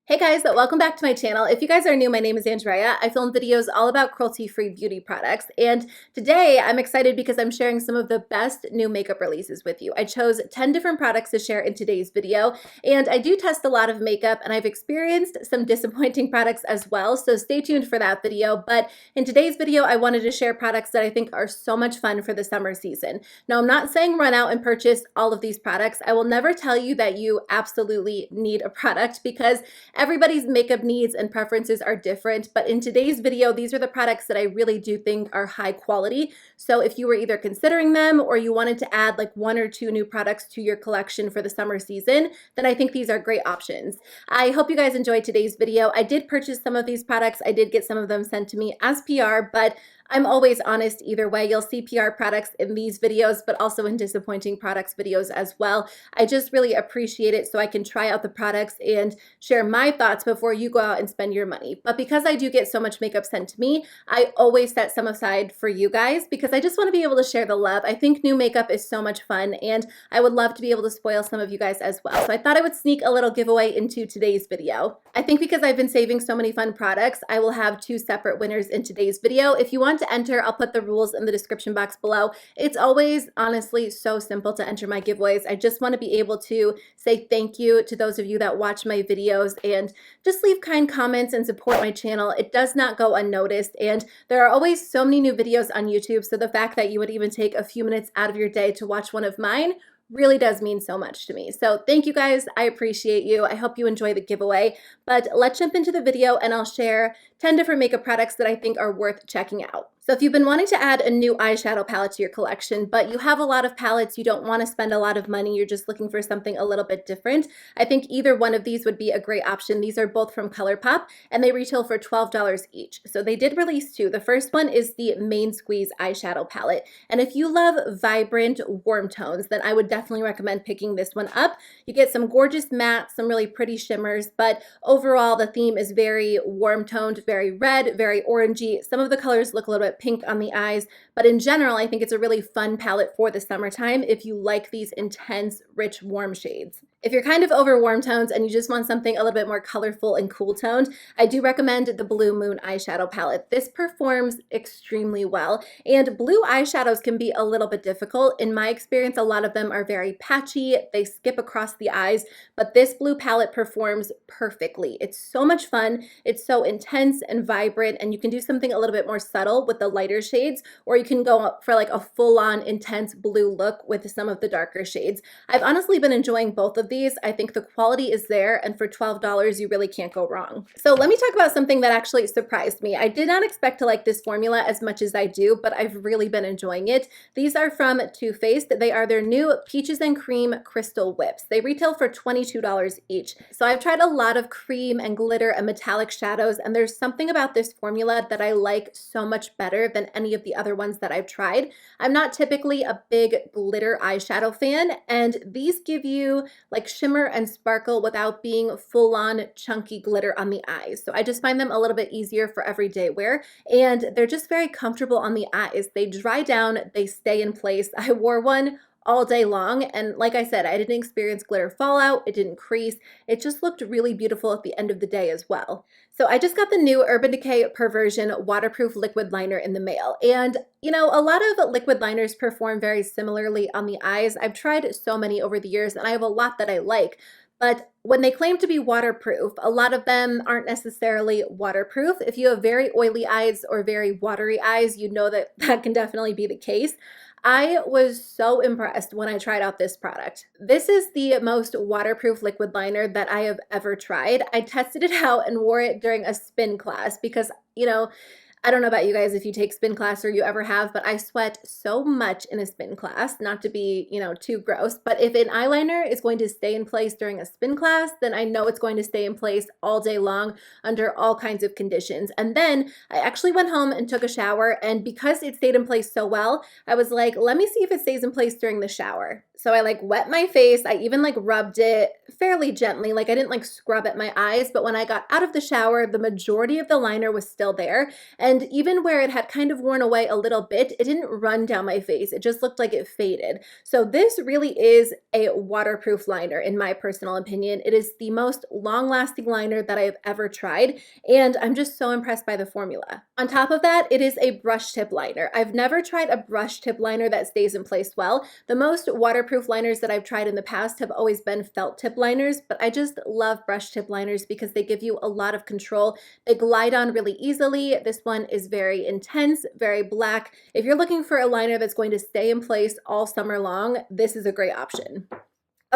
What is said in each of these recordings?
Hey guys, welcome back to my channel. If you guys are new, my name is Andrea. I film videos all about cruelty-free beauty products, and today I'm excited because I'm sharing some of the best new makeup releases with you. I chose 10 different products to share in today's video, and I do test a lot of makeup, and I've experienced some disappointing products as well, so stay tuned for that video. But in today's video, I wanted to share products that I think are so much fun for the summer season. Now, I'm not saying run out and purchase all of these products. I will never tell you that you absolutely need a product because everybody's makeup needs and preferences are different, but in today's video, these are the products that I really do think are high quality. So if you were either considering them or you wanted to add like one or two new products to your collection for the summer season, then I think these are great options. I hope you guys enjoyed today's video. I did purchase some of these products. I did get some of them sent to me as PR, but I'm always honest either way. You'll see PR products in these videos, but also in disappointing products videos as well. I just really appreciate it so I can try out the products and share my thoughts before you go out and spend your money. But because I do get so much makeup sent to me, I always set some aside for you guys because I just want to be able to share the love. I think new makeup is so much fun, and I would love to be able to spoil some of you guys as well. So I thought I would sneak a little giveaway into today's video. I think because I've been saving so many fun products, I will have two separate winners in today's video. If you want to enter, I'll put the rules in the description box below. It's always honestly so simple to enter my giveaways. I just want to be able to say thank you to those of you that watch my videos and just leave kind comments and support my channel. It does not go unnoticed, and there are always so many new videos on YouTube, so the fact that you would even take a few minutes out of your day to watch one of mine really does mean so much to me. So thank you guys. I appreciate you. I hope you enjoy the giveaway. But let's jump into the video and I'll share 10 different makeup products that I think are worth checking out. So if you've been wanting to add a new eyeshadow palette to your collection, but you have a lot of palettes, you don't want to spend a lot of money, you're just looking for something a little bit different, I think either one of these would be a great option. These are both from ColourPop and they retail for $12 each. So they did release two. The first one is the Main Squeeze eyeshadow palette. And if you love vibrant, warm tones, then I would definitely recommend picking this one up. You get some gorgeous mattes, some really pretty shimmers, but overall the theme is very warm toned, very red, very orangey. Some of the colors look a little bit pink on the eyes, but in general, I think it's a really fun palette for the summertime if you like these intense, rich, warm shades. If you're kind of over warm tones and you just want something a little bit more colorful and cool toned, I do recommend the Blue Moon eyeshadow palette. This performs extremely well, and blue eyeshadows can be a little bit difficult. In my experience, a lot of them are very patchy, they skip across the eyes, but this blue palette performs perfectly. It's so much fun, it's so intense and vibrant, and you can do something a little bit more subtle with the lighter shades, or you can go for like a full-on intense blue look with some of the darker shades. I've honestly been enjoying both of these. I think the quality is there, and for $12, you really can't go wrong. So let me talk about something that actually surprised me. I did not expect to like this formula as much as I do, but I've really been enjoying it. These are from Too Faced. They are their new Peaches and Cream Crystal Whips. They retail for $22 each. So I've tried a lot of cream and glitter and metallic shadows, and there's something about this formula that I like so much better than any of the other ones that I've tried. I'm not typically a big glitter eyeshadow fan, and these give you like shimmer and sparkle without being full-on chunky glitter on the eyes. So I just find them a little bit easier for everyday wear, and they're just very comfortable on the eyes. They dry down, they stay in place. I wore one all day long, and like I said, I didn't experience glitter fallout, it didn't crease, it just looked really beautiful at the end of the day as well. So I just got the new Urban Decay Perversion waterproof liquid liner in the mail, and you know, a lot of liquid liners perform very similarly on the eyes. I've tried so many over the years and I have a lot that I like, but when they claim to be waterproof, a lot of them aren't necessarily waterproof. If you have very oily eyes or very watery eyes, you know that that can definitely be the case. I was so impressed when I tried out this product. This is the most waterproof liquid liner that I have ever tried. I tested it out and wore it during a spin class because, you know, I don't know about you guys if you take spin class or you ever have, but I sweat so much in a spin class, not to be, you know, too gross, but if an eyeliner is going to stay in place during a spin class, then I know it's going to stay in place all day long under all kinds of conditions. And then I actually went home and took a shower, and because it stayed in place so well, I was like, let me see if it stays in place during the shower. So I like wet my face. I even like rubbed it fairly gently. Like I didn't like scrub at my eyes, but when I got out of the shower, the majority of the liner was still there. And even where it had kind of worn away a little bit, it didn't run down my face. It just looked like it faded. So this really is a waterproof liner in my personal opinion. It is the most long-lasting liner that I've ever tried, and I'm just so impressed by the formula. On top of that, it is a brush tip liner. I've never tried a brush tip liner that stays in place well. The most waterproof liners that I've tried in the past have always been felt tip liners, but I just love brush tip liners because they give you a lot of control. They glide on really easily. This one is very intense, very black. If you're looking for a liner that's going to stay in place all summer long, this is a great option.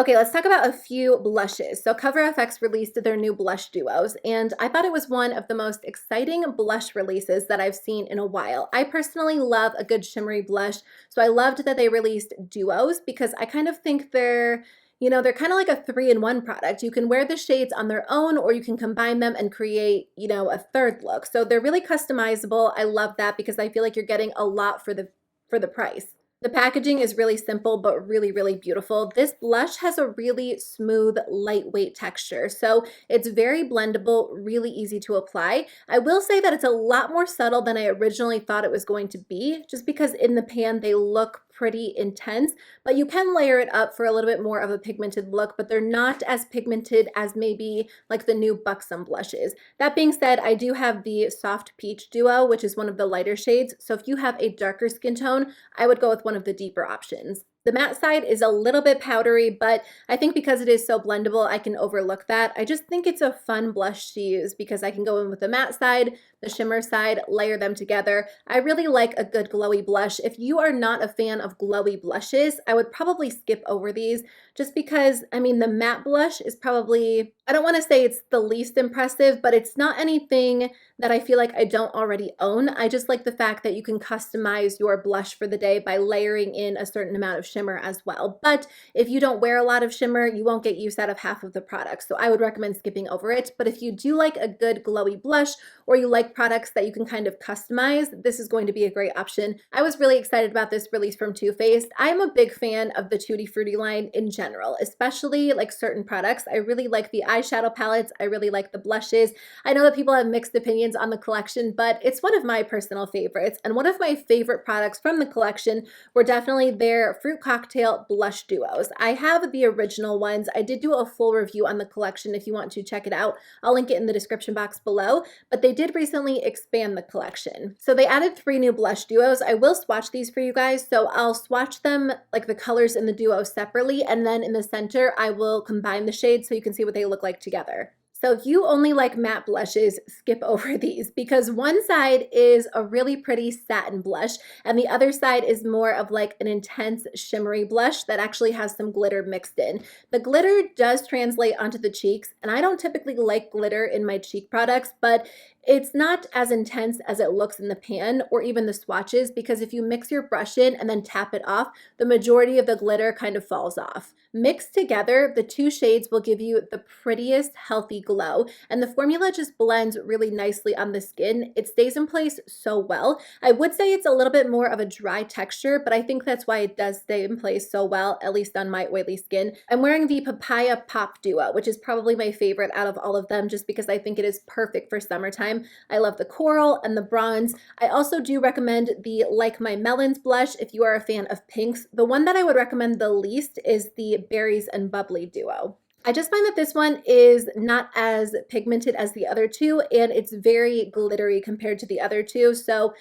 Okay, let's talk about a few blushes. So CoverFX released their new blush duos, and I thought it was one of the most exciting blush releases that I've seen in a while. I personally love a good shimmery blush, so I loved that they released duos because I kind of think they're kind of like a 3-in-1 product. You can wear the shades on their own or you can combine them and create, a third look. So they're really customizable. I love that because I feel like you're getting a lot for the price. The packaging is really simple, but really, really beautiful. This blush has a really smooth, lightweight texture, so it's very blendable, really easy to apply. I will say that it's a lot more subtle than I originally thought it was going to be, just because in the pan they look pretty intense, but you can layer it up for a little bit more of a pigmented look, but they're not as pigmented as maybe like the new Buxom blushes. That being said, I do have the Soft Peach Duo, which is one of the lighter shades, so if you have a darker skin tone, I would go with one of the deeper options. The matte side is a little bit powdery, but I think because it is so blendable, I can overlook that. I just think it's a fun blush to use because I can go in with the matte side, the shimmer side, layer them together. I really like a good glowy blush. If you are not a fan of glowy blushes, I would probably skip over these just because, the matte blush is probably, I don't want to say it's the least impressive, but it's not anything that I feel like I don't already own. I just like the fact that you can customize your blush for the day by layering in a certain amount of shimmer as well. But if you don't wear a lot of shimmer, you won't get use out of half of the product. So I would recommend skipping over it. But if you do like a good glowy blush or you like products that you can kind of customize, this is going to be a great option. I was really excited about this release from Too Faced. I'm a big fan of the Tutti Frutti line in general, especially like certain products. I really like the eyeshadow palettes. I really like the blushes. I know that people have mixed opinions on the collection, but it's one of my personal favorites. And one of my favorite products from the collection were definitely their Fruit Cocktail blush duos. I have the original ones. I did do a full review on the collection if you want to check it out. I'll link it in the description box below, but they did recently expand the collection. So they added 3 new blush duos. I will swatch these for you guys. So I'll swatch them, like the colors in the duo separately, and then in the center, I will combine the shades so you can see what they look like together. So if you only like matte blushes, skip over these because one side is a really pretty satin blush and the other side is more of like an intense shimmery blush that actually has some glitter mixed in. The glitter does translate onto the cheeks, and I don't typically like glitter in my cheek products, but it's not as intense as it looks in the pan or even the swatches because if you mix your brush in and then tap it off, the majority of the glitter kind of falls off. Mixed together, the 2 shades will give you the prettiest healthy glow, and the formula just blends really nicely on the skin. It stays in place so well. I would say it's a little bit more of a dry texture, but I think that's why it does stay in place so well, at least on my oily skin. I'm wearing the Papaya Pop Duo, which is probably my favorite out of all of them just because I think it is perfect for summertime. I love the coral and the bronze. I also do recommend the Like My Melons blush if you are a fan of pinks. The one that I would recommend the least is the Berries and Bubbly duo. I just find that this one is not as pigmented as the other 2, and it's very glittery compared to the other 2. So,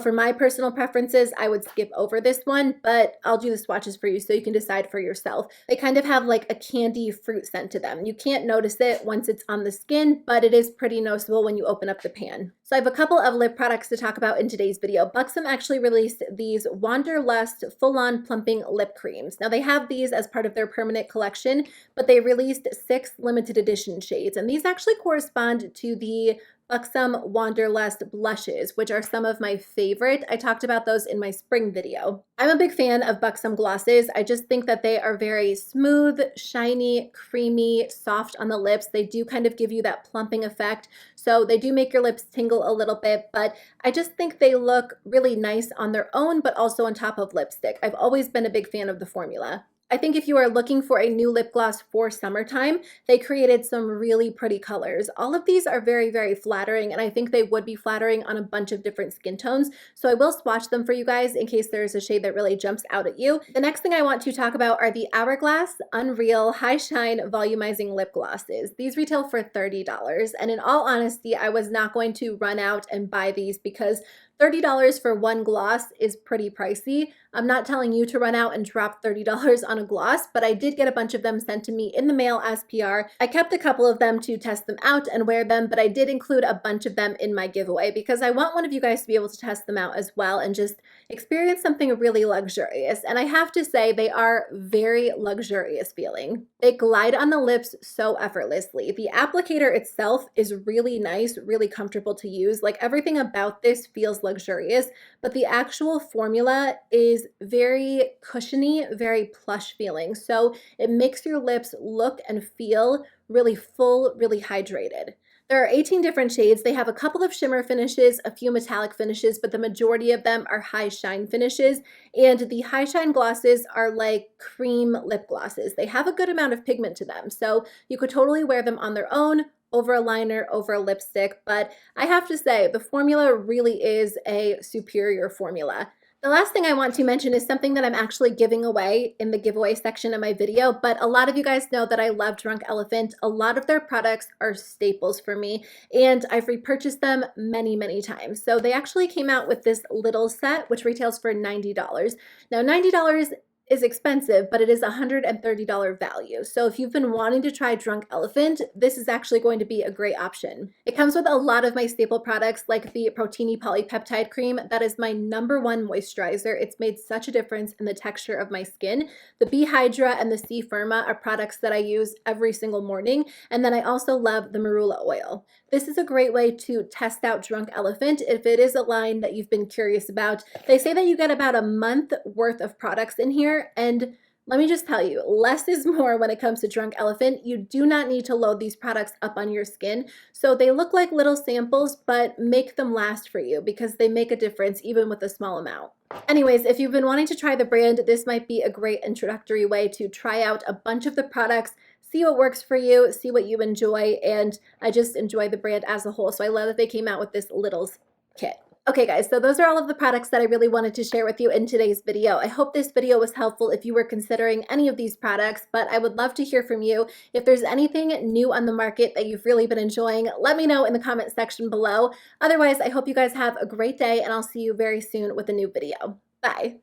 for my personal preferences, I would skip over this one, but I'll do the swatches for you so you can decide for yourself. They kind of have like a candy fruit scent to them. You can't notice it once it's on the skin, but it is pretty noticeable when you open up the pan. So I have a couple of lip products to talk about in today's video. Buxom actually released these Wanderlust Full-On Plumping Lip Creams. Now they have these as part of their permanent collection, but they released 6 limited edition shades, and these actually correspond to the Buxom Wanderlust blushes, which are some of my favorite. I talked about those in my spring video. I'm a big fan of Buxom glosses. I just think that they are very smooth, shiny, creamy, soft on the lips. They do kind of give you that plumping effect. So they do make your lips tingle a little bit, but I just think they look really nice on their own, but also on top of lipstick. I've always been a big fan of the formula. I think if you are looking for a new lip gloss for summertime, they created some really pretty colors. All of these are very, very flattering, and I think they would be flattering on a bunch of different skin tones. So I will swatch them for you guys in case there's a shade that really jumps out at you. The next thing I want to talk about are the Hourglass Unreal High Shine Volumizing Lip Glosses. These retail for $30, and in all honesty, I was not going to run out and buy these because $30 for one gloss is pretty pricey. I'm not telling you to run out and drop $30 on a gloss, but I did get a bunch of them sent to me in the mail as PR. I kept a couple of them to test them out and wear them, but I did include a bunch of them in my giveaway because I want one of you guys to be able to test them out as well and just experience something really luxurious. And I have to say, they are very luxurious feeling. They glide on the lips so effortlessly. The applicator itself is really nice, really comfortable to use. Like, everything about this feels luxurious, but the actual formula is very cushiony, very plush feeling. So it makes your lips look and feel really full, really hydrated. There are 18 different shades. They have a couple of shimmer finishes, a few metallic finishes, but the majority of them are high shine finishes. And the high shine glosses are like cream lip glosses. They have a good amount of pigment to them, so you could totally wear them on their own, over a liner, over a lipstick, but I have to say, the formula really is a superior formula. The last thing I want to mention is something that I'm actually giving away in the giveaway section of my video, but a lot of you guys know that I love Drunk Elephant. A lot of their products are staples for me, and I've repurchased them many, many times. So they actually came out with this little set, which retails for $90. Now, $90 is expensive, but it is $130 value. So if you've been wanting to try Drunk Elephant, this is actually going to be a great option. It comes with a lot of my staple products like the Protini Polypeptide Cream. That is my #1 moisturizer. It's made such a difference in the texture of my skin. The B Hydra and the C Firma are products that I use every single morning. And then I also love the Marula oil. This is a great way to test out Drunk Elephant if it is a line that you've been curious about. They say that you get about a month worth of products in here, and let me just tell you, less is more when it comes to Drunk Elephant. You do not need to load these products up on your skin. So they look like little samples, but make them last for you because they make a difference even with a small amount. Anyways, if you've been wanting to try the brand, this might be a great introductory way to try out a bunch of the products, see what works for you, see what you enjoy, and I just enjoy the brand as a whole. So I love that they came out with this Littles kit. Okay guys, so those are all of the products that I really wanted to share with you in today's video. I hope this video was helpful if you were considering any of these products, but I would love to hear from you. If there's anything new on the market that you've really been enjoying, let me know in the comment section below. Otherwise, I hope you guys have a great day, and I'll see you very soon with a new video. Bye.